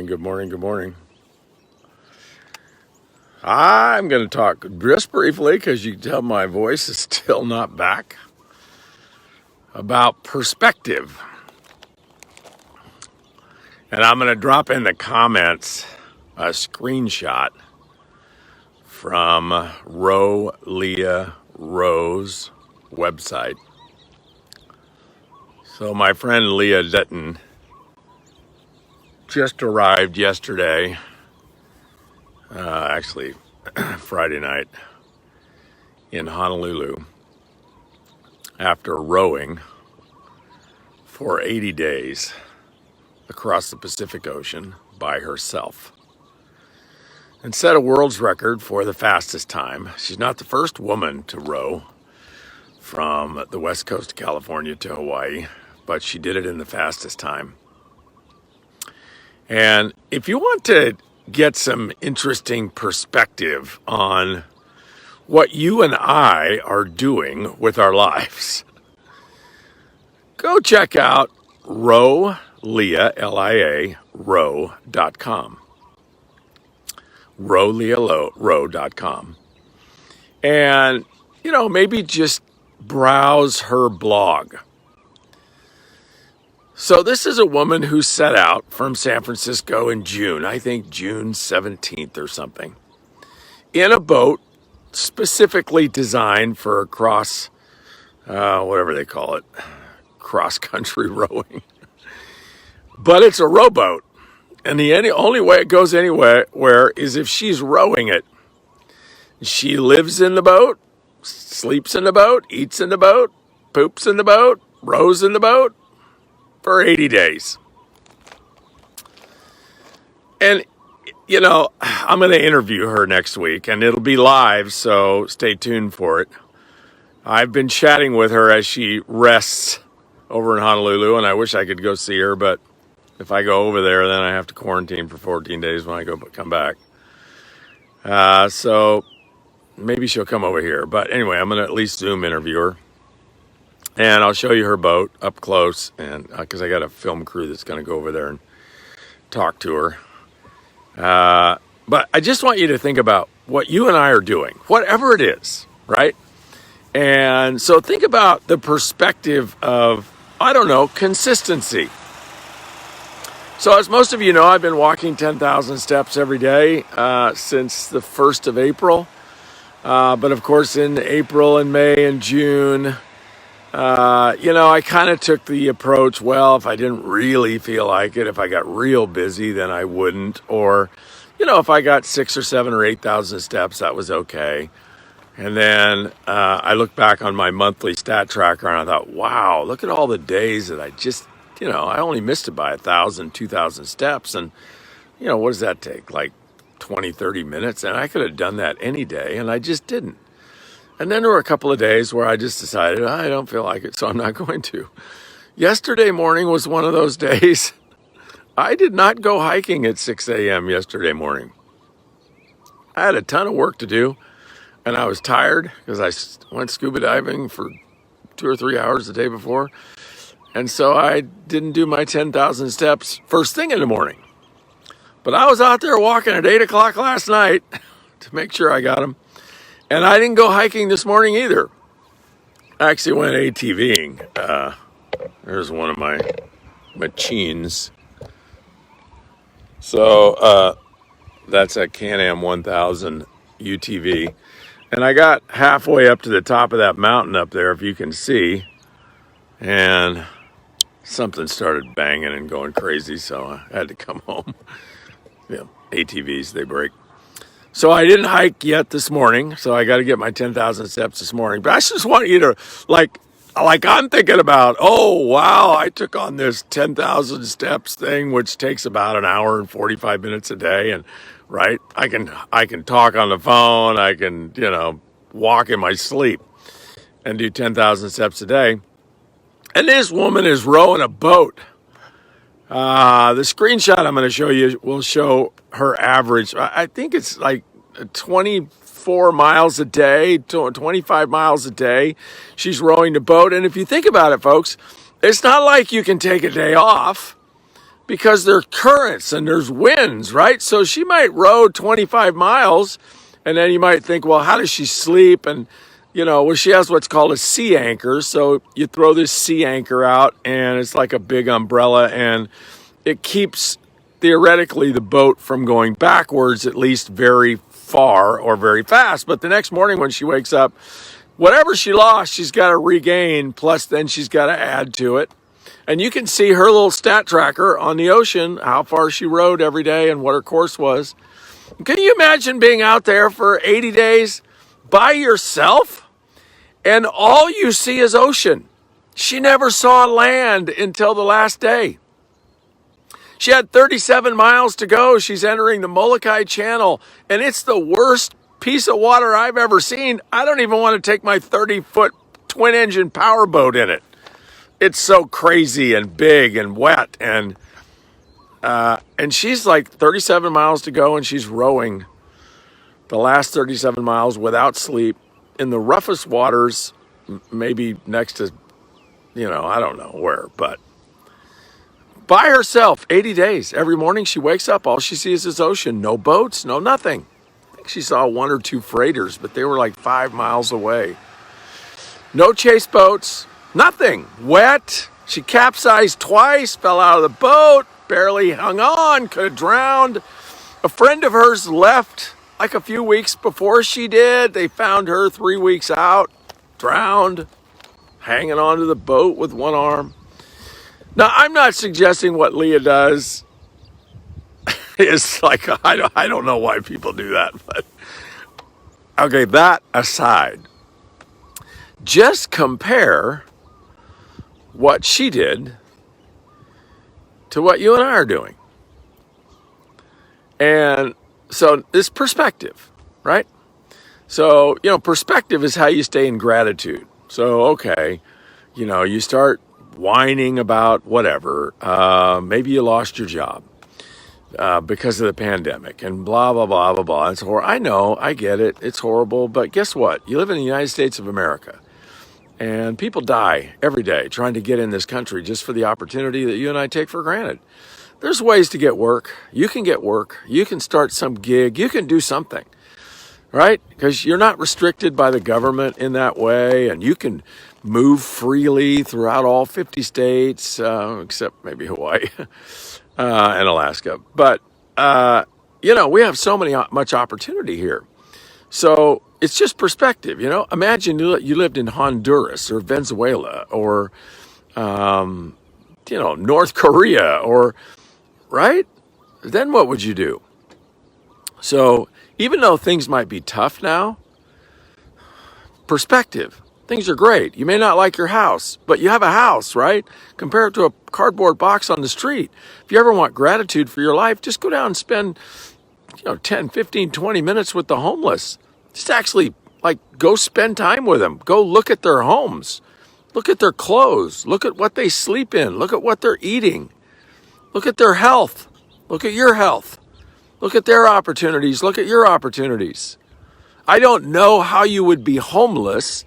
good morning, good morning. I'm going to talk just briefly, because you can tell my voice is still not back, about perspective. And I'm going to drop in the comments a screenshot from Leah Rowe's website. So my friend Leah Litton just arrived yesterday, actually Friday night, in Honolulu after rowing for 80 days across the Pacific Ocean by herself, and set a world's record for the fastest time. She's not the first woman to row from the west coast of California to Hawaii, but she did it in the fastest time. And if you want to get some interesting perspective on what you and I are doing with our lives, go check out Leah, L-I-A, row.com. Row.com. And, maybe just browse her blog. So this is a woman who set out from San Francisco in June, I think June 17th or something, in a boat specifically designed for whatever they call it, cross-country rowing. But it's a rowboat, and the only way it goes anywhere is if she's rowing it. She lives in the boat, sleeps in the boat, eats in the boat, poops in the boat, rows in the boat for 80 days. And, I'm going to interview her next week, and it'll be live, so stay tuned for it. I've been chatting with her as she rests over in Honolulu, and I wish I could go see her, but if I go over there, then I have to quarantine for 14 days when I come back. So maybe she'll come over here. But anyway, I'm going to at least Zoom interview her. And I'll show you her boat up close, and because I got a film crew that's going to go over there and talk to her. But I just want you to think about what you and I are doing, whatever it is, right? And so think about the perspective of, consistency. So as most of you know, I've been walking 10,000 steps every day since the 1st of April. But of course, in April and May and June, I kind of took the approach, well, if I didn't really feel like it, if I got real busy, then I wouldn't. Or, if I got 6,000 or 7,000 or 8,000 steps, that was okay. And then I looked back on my monthly stat tracker and I thought, wow, look at all the days that I just, I only missed it by 1,000, 2,000 steps. And, what does that take? Like 20, 30 minutes? And I could have done that any day, and I just didn't. And then there were a couple of days where I just decided, I don't feel like it, so I'm not going to. Yesterday morning was one of those days. I did not go hiking at 6 a.m. yesterday morning. I had a ton of work to do, and I was tired because I went scuba diving for 2 or 3 hours the day before. And so I didn't do my 10,000 steps first thing in the morning. But I was out there walking at 8 o'clock last night to make sure I got them. And I didn't go hiking this morning either. I actually went ATVing. There's one of my machines. So that's a Can-Am 1000 UTV. And I got halfway up to the top of that mountain up there, if you can see. And something started banging and going crazy, so I had to come home. ATVs, they break. So I didn't hike yet this morning, so I got to get my 10,000 steps this morning. But I just want you to, like I'm thinking about, oh, wow, I took on this 10,000 steps thing, which takes about an hour and 45 minutes a day. And, right, I can talk on the phone. I can, walk in my sleep and do 10,000 steps a day. And this woman is rowing a boat. The screenshot I'm going to show you will show her average. I think it's like 24 miles a day, 25 miles a day. She's rowing the boat. And if you think about it, folks, it's not like you can take a day off. because there's currents and there's winds, right? So she might row 25 miles, and then you might think, well, how does she sleep? And, well, she has what's called a sea anchor. So you throw this sea anchor out, and it's like a big umbrella, and it keeps, theoretically, the boat from going backwards, at least very far or very fast. But the next morning when she wakes up, whatever she lost, she's got to regain, plus then she's got to add to it. And you can see her little stat tracker on the ocean, how far she rowed every day and what her course was. Can you imagine being out there for 80 days by yourself and all you see is ocean? She never saw land until the last day. She had 37 miles to go. She's entering the Molokai Channel, and it's the worst piece of water I've ever seen. I don't even want to take my 30-foot twin-engine powerboat in it. It's so crazy and big and wet, and she's like 37 miles to go, and she's rowing the last 37 miles without sleep in the roughest waters, maybe next to, I don't know where, but by herself, 80 days. Every morning she wakes up, all she sees is ocean. No boats, no nothing. I think she saw 1 or 2 freighters, but they were like 5 miles away. No chase boats, nothing. Wet. She capsized twice, fell out of the boat, barely hung on, could have drowned. A friend of hers left like a few weeks before she did. They found her 3 weeks out, drowned, hanging onto the boat with one arm. Now, I'm not suggesting what Leah does is like, I don't know why people do that, but okay, that aside, just compare what she did to what you and I are doing. And so this perspective, right? So, perspective is how you stay in gratitude. So, okay, you start whining about whatever. Maybe you lost your job because of the pandemic and blah, blah, blah, blah, blah. It's horrible. I know, I get it. It's horrible. But guess what? You live in the United States of America. And people die every day trying to get in this country just for the opportunity that you and I take for granted. There's ways to get work. You can get work. You can start some gig. You can do something, right? Because you're not restricted by the government in that way. And you can move freely throughout all 50 states, except maybe Hawaii and Alaska. But, we have so much opportunity here. So it's just perspective, Imagine you lived in Honduras or Venezuela or, North Korea or, right? Then what would you do? So even though things might be tough now, perspective. Things are great. You may not like your house, but you have a house, right? Compare it to a cardboard box on the street. If you ever want gratitude for your life, just go down and spend, 10, 15, 20 minutes with the homeless. Just actually, go spend time with them. Go look at their homes. Look at their clothes. Look at what they sleep in. Look at what they're eating. Look at their health. Look at your health. Look at their opportunities. Look at your opportunities. I don't know how you would be homeless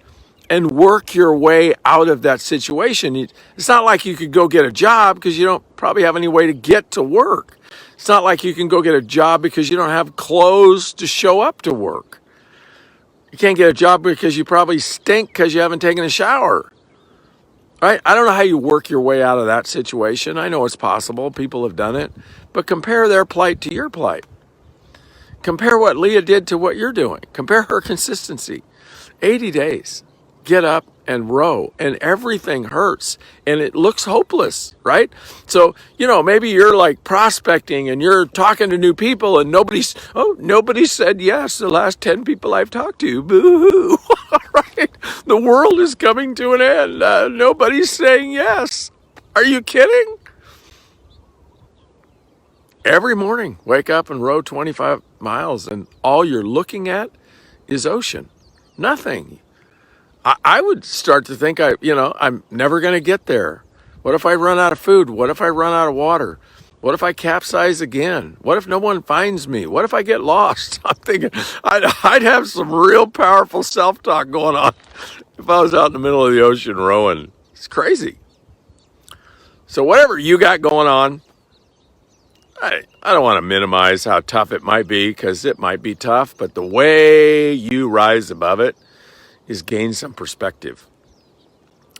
and work your way out of that situation. It's not like you could go get a job because you don't probably have any way to get to work. It's not like you can go get a job because you don't have clothes to show up to work. You can't get a job because you probably stink because you haven't taken a shower. Right? I don't know how you work your way out of that situation. I know it's possible. People have done it. But compare their plight to your plight. Compare what Leah did to what you're doing. Compare her consistency. 80 days. Get up and row, and everything hurts, and it looks hopeless, right? So, maybe you're like prospecting and you're talking to new people and nobody said yes. The last 10 people I've talked to, boo-hoo, right? The world is coming to an end. Nobody's saying yes. Are you kidding? Every morning, wake up and row 25 miles, and all you're looking at is ocean. Nothing. I would start to think I'm never going to get there. What if I run out of food? What if I run out of water? What if I capsize again? What if no one finds me? What if I get lost? I'm thinking I'd have some real powerful self-talk going on if I was out in the middle of the ocean rowing. It's crazy. So whatever you got going on, I don't want to minimize how tough it might be, because it might be tough, but the way you rise above it is gain some perspective.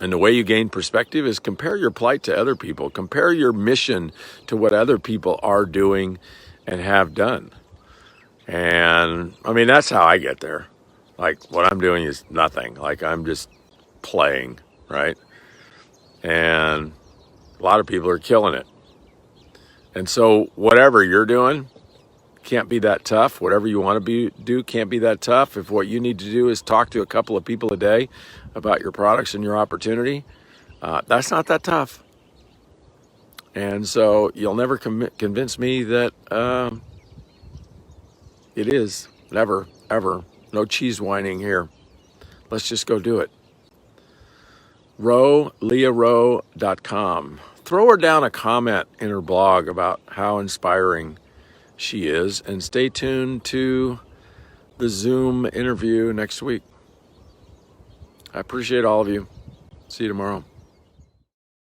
And the way you gain perspective is compare your plight to other people. Compare your mission to what other people are doing and have done. And I mean, that's how I get there. Like, what I'm doing is nothing. Like, I'm just playing, right? And a lot of people are killing it. And so whatever you're doing can't be that tough. Whatever you want to do can't be that tough. If what you need to do is talk to a couple of people a day about your products and your opportunity, that's not that tough. And so you'll never convince me that it is. Never, ever. No cheese whining here. Let's just go do it. LeahRowe.com. Throw her down a comment in her blog about how inspiring she is, and stay tuned to the Zoom interview next week. I appreciate all of you. See you tomorrow.